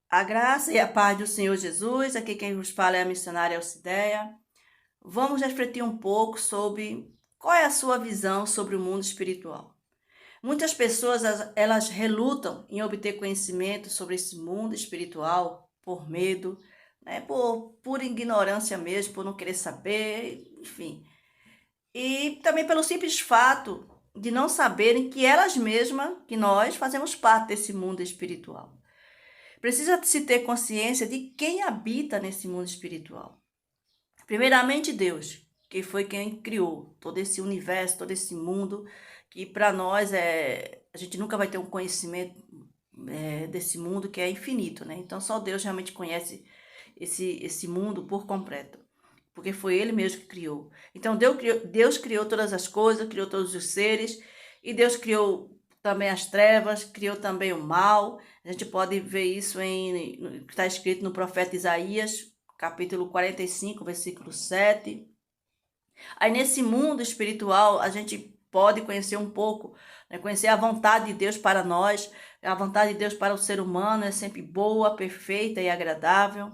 A graça e a paz do Senhor Jesus, aqui quem vos fala é a missionária Elcideia. Vamos refletir um pouco sobre qual é a sua visão sobre o mundo espiritual. Muitas pessoas, elas relutam em obter conhecimento sobre esse mundo espiritual por medo, né, por ignorância mesmo, por não querer saber, enfim. E também pelo simples fato de não saberem que elas mesmas, que nós, fazemos parte desse mundo espiritual. Precisa se ter consciência de quem habita nesse mundo espiritual. Primeiramente, Deus, que foi quem criou todo esse universo, todo esse mundo, que para nós a gente nunca vai ter um conhecimento desse mundo que é infinito, né? Então só Deus realmente conhece esse mundo por completo, porque foi Ele mesmo que criou. Então Deus criou todas as coisas, criou todos os seres, e Deus criou também as trevas, criou também o mal. A gente pode ver isso que está escrito no profeta Isaías, capítulo 45, versículo 7. Aí nesse mundo espiritual a gente pode conhecer um pouco, né? Conhecer a vontade de Deus para nós. A vontade de Deus para o ser humano é sempre boa, perfeita e agradável.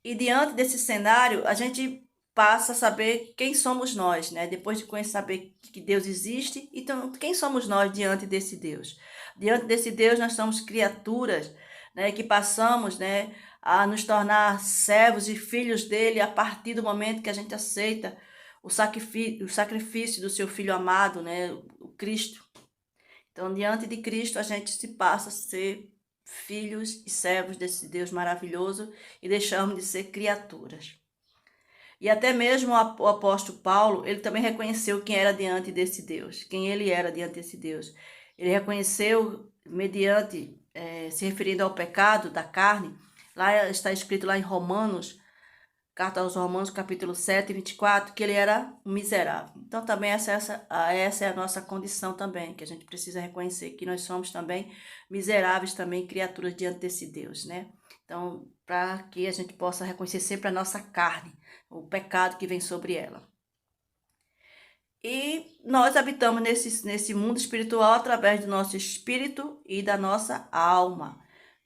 E diante desse cenário, a gente passa a saber quem somos nós, né? Depois de conhecer, saber que Deus existe, então quem somos nós diante desse Deus? Diante desse Deus, nós somos criaturas, né, que passamos, né, a nos tornar servos e filhos dele a partir do momento que a gente aceita o sacrifício do seu Filho amado, né, o Cristo. Então, diante de Cristo, a gente se passa a ser filhos e servos desse Deus maravilhoso e deixamos de ser criaturas. E até mesmo o apóstolo Paulo, ele também reconheceu quem era diante desse Deus, quem ele era diante desse Deus. Ele reconheceu mediante, se referindo ao pecado da carne, lá está escrito lá em Romanos, carta aos Romanos, capítulo 7, 24, que ele era um miserável. Então também essa é a nossa condição também, que a gente precisa reconhecer que nós somos também miseráveis, também criaturas diante desse Deus, né? Então, para que a gente possa reconhecer sempre a nossa carne, o pecado que vem sobre ela. E nós habitamos nesse mundo espiritual através do nosso espírito e da nossa alma,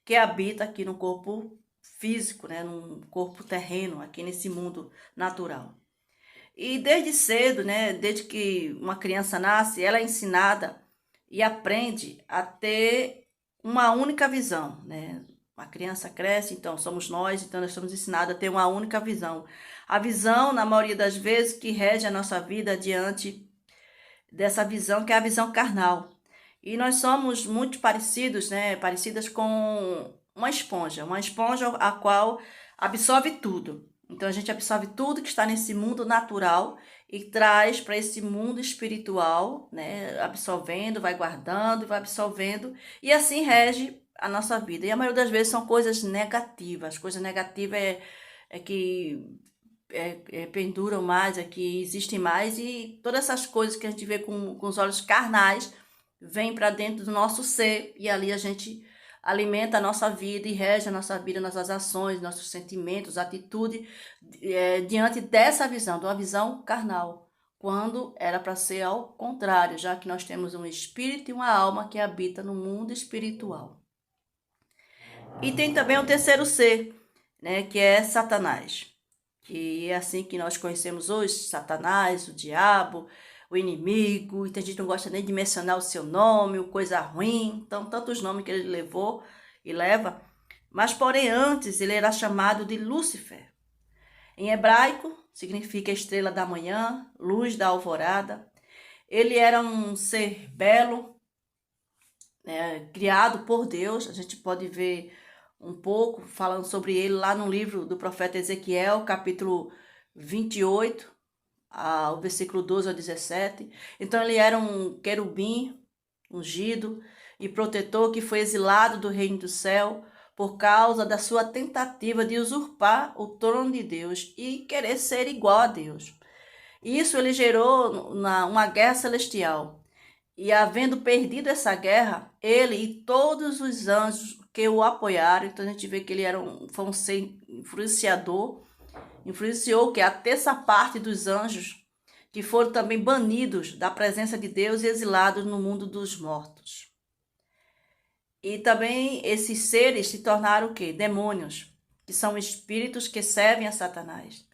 que habita aqui no corpo físico, né, num corpo terreno, aqui nesse mundo natural. E desde cedo, né, desde que uma criança nasce, ela é ensinada e aprende a ter uma única visão, né? A criança cresce, então somos nós, então nós somos ensinados a ter uma única visão. A visão, na maioria das vezes, que rege a nossa vida diante dessa visão, que é a visão carnal. E nós somos muito parecidos, né? Parecidas com uma esponja a qual absorve tudo. Então a gente absorve tudo que está nesse mundo natural e traz para esse mundo espiritual, né? Absorvendo, vai guardando, vai absorvendo e assim rege a nossa vida. E a maioria das vezes são coisas negativas. Coisa negativa é que penduram mais, que existem mais, e todas essas coisas que a gente vê com os olhos carnais vêm para dentro do nosso ser, e ali a gente alimenta a nossa vida e rege a nossa vida, nossas ações, nossos sentimentos, atitude, diante dessa visão, de uma visão carnal, quando era para ser ao contrário, já que nós temos um espírito e uma alma que habita no mundo espiritual. E tem também o terceiro ser, né, que é Satanás, que é assim que nós conhecemos hoje, Satanás, o diabo, o inimigo, e tem gente que não gosta nem de mencionar o seu nome, o coisa ruim, então tantos nomes que ele levou e leva, mas porém antes ele era chamado de Lúcifer. Em hebraico significa estrela da manhã, luz da alvorada. Ele era um ser belo, criado por Deus. A gente pode ver um pouco falando sobre ele lá no livro do profeta Ezequiel, capítulo 28, o versículo 12 ao 17. Então ele era um querubim ungido e protetor que foi exilado do reino do céu por causa da sua tentativa de usurpar o trono de Deus e querer ser igual a Deus. Isso ele gerou uma guerra celestial. E havendo perdido essa guerra, ele e todos os anjos que o apoiaram, então a gente vê que ele foi um ser influenciou que a terça parte dos anjos, que foram também banidos da presença de Deus e exilados no mundo dos mortos. E também esses seres se tornaram o quê? Demônios, que são espíritos que servem a Satanás.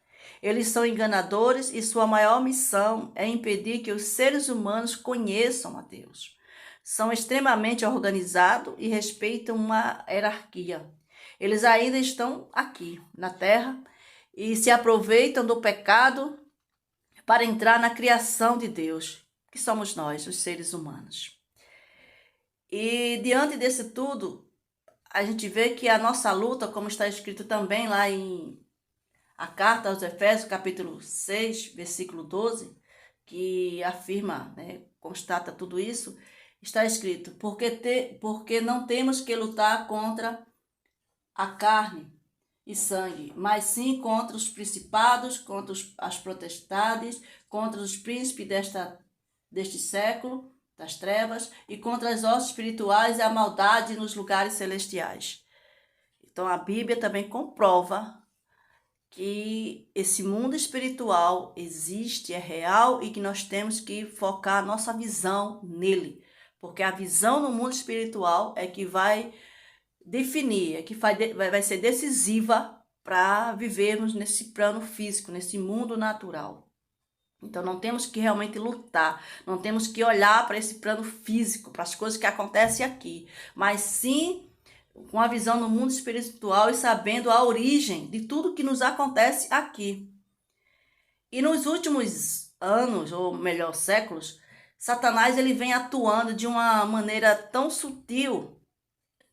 Eles são enganadores e sua maior missão é impedir que os seres humanos conheçam a Deus. São extremamente organizados e respeitam uma hierarquia. Eles ainda estão aqui na Terra e se aproveitam do pecado para entrar na criação de Deus, que somos nós, os seres humanos. E diante desse tudo, a gente vê que a nossa luta, como está escrito também lá em a carta aos Efésios, capítulo 6, versículo 12, que afirma, né, constata tudo isso, está escrito, porque não temos que lutar contra a carne e sangue, mas sim contra os principados, contra as potestades, contra os príncipes deste século, das trevas, e contra as hostes espirituais e a maldade nos lugares celestiais. Então a Bíblia também comprova que esse mundo espiritual existe, é real e que nós temos que focar a nossa visão nele. Porque a visão no mundo espiritual é que vai definir, é que vai ser decisiva para vivermos nesse plano físico, nesse mundo natural. Então não temos que realmente lutar, não temos que olhar para esse plano físico, para as coisas que acontecem aqui, mas sim com a visão no mundo espiritual e sabendo a origem de tudo que nos acontece aqui. E nos últimos anos, ou melhor, séculos, Satanás ele vem atuando de uma maneira tão sutil,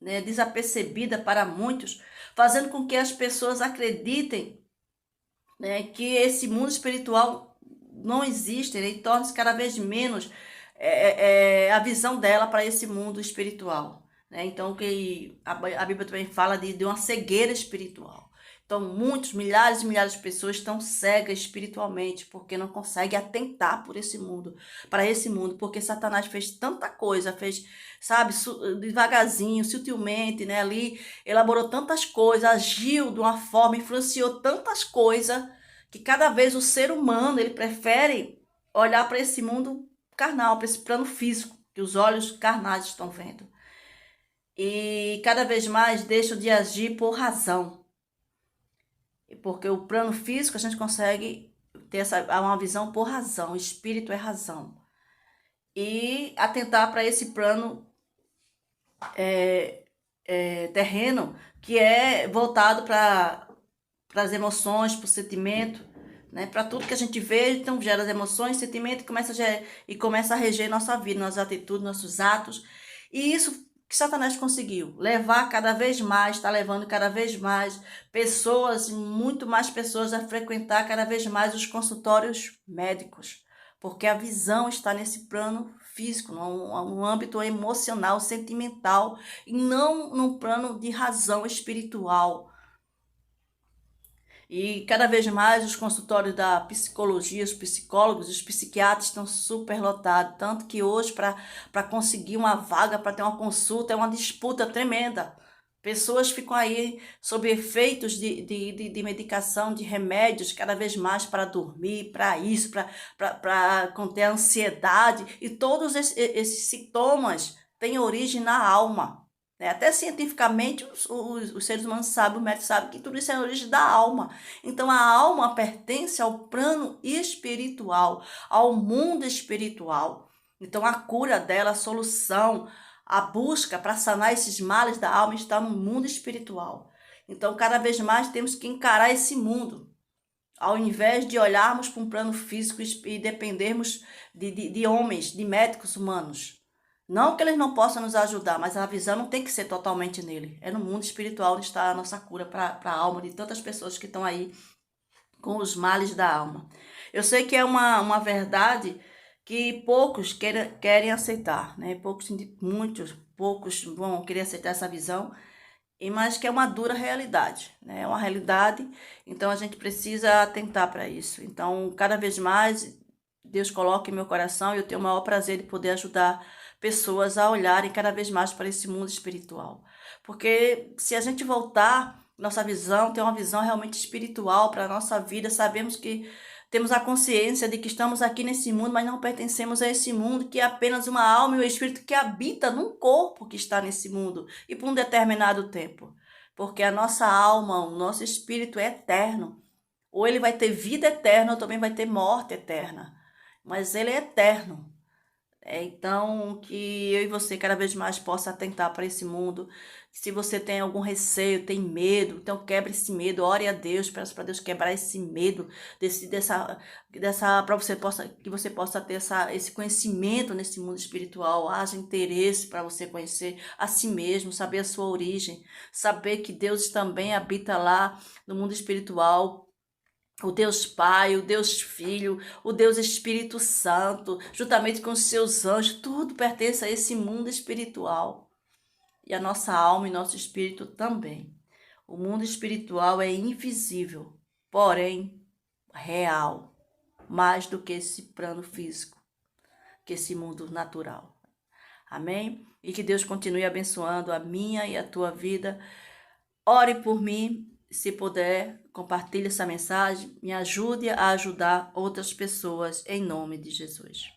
né, desapercebida para muitos, fazendo com que as pessoas acreditem, né, que esse mundo espiritual não existe, né, e torne-se cada vez menos a visão dela para esse mundo espiritual. Né? Então, que a Bíblia também fala de uma cegueira espiritual. Então, muitos, milhares e milhares de pessoas estão cegas espiritualmente, porque não conseguem atentar por esse mundo, para esse mundo, porque Satanás fez tanta coisa, fez, sabe, devagarzinho, sutilmente, né, ali, elaborou tantas coisas, agiu de uma forma, influenciou tantas coisas, que cada vez o ser humano, ele prefere olhar para esse mundo carnal, para esse plano físico, que os olhos carnais estão vendo. E cada vez mais deixam de agir por razão. Porque o plano físico a gente consegue ter uma visão por razão, o espírito é razão. E atentar para esse plano terreno, que é voltado para as emoções, para o sentimento, né? Para tudo que a gente vê, então gera as emoções, sentimento e começa a reger nossa vida, nossas atitudes, nossos atos. E isso que Satanás conseguiu, levar cada vez mais, está levando cada vez mais pessoas, muito mais pessoas a frequentar cada vez mais os consultórios médicos, porque a visão está nesse plano físico, num âmbito emocional, sentimental, e não num plano de razão espiritual. E cada vez mais os consultórios da psicologia, os psicólogos, os psiquiatras estão super lotados. Tanto que hoje, para conseguir uma vaga, para ter uma consulta, é uma disputa tremenda. Pessoas ficam aí sob efeitos de medicação, de remédios, cada vez mais para dormir, para isso, para conter a ansiedade. E todos esses sintomas têm origem na alma. Até cientificamente, os seres humanos sabem, o médico sabe que tudo isso é a origem da alma. Então, a alma pertence ao plano espiritual, ao mundo espiritual. Então, a cura dela, a solução, a busca para sanar esses males da alma está no mundo espiritual. Então, cada vez mais temos que encarar esse mundo, ao invés de olharmos para um plano físico e dependermos de homens, de médicos humanos. Não que eles não possam nos ajudar, mas a visão não tem que ser totalmente nele. É no mundo espiritual onde está a nossa cura para a alma de tantas pessoas que estão aí com os males da alma. Eu sei que é uma verdade que poucos querem aceitar, né? Poucos vão querer aceitar essa visão, mas que é uma dura realidade, né? É uma realidade, então a gente precisa atentar para isso. Então, cada vez mais, Deus coloca em meu coração e eu tenho o maior prazer de poder ajudar pessoas a olharem cada vez mais para esse mundo espiritual. Porque se a gente voltar, nossa visão, ter uma visão realmente espiritual para a nossa vida, sabemos que Temos a consciência de que estamos aqui nesse mundo, mas não pertencemos a esse mundo, que é apenas uma alma e um espírito que habita num corpo que está nesse mundo e por um determinado tempo. Porque a nossa alma, o nosso espírito é eterno. Ou ele vai ter vida eterna, ou também vai ter morte eterna. Mas ele é eterno. Então, que eu e você cada vez mais possa atentar para esse mundo. Se você tem algum receio, tem medo, então quebre esse medo, ore a Deus, peça para Deus quebrar esse medo, para que você possa ter esse conhecimento nesse mundo espiritual, haja interesse para você conhecer a si mesmo, saber a sua origem, saber que Deus também habita lá no mundo espiritual. O Deus Pai, o Deus Filho, o Deus Espírito Santo, juntamente com os seus anjos, tudo pertence a esse mundo espiritual. E a nossa alma e nosso espírito também. O mundo espiritual é invisível, porém real, mais do que esse plano físico, que esse mundo natural. Amém? E que Deus continue abençoando a minha e a tua vida. Ore por mim. Se puder, compartilhe essa mensagem, me ajude a ajudar outras pessoas em nome de Jesus.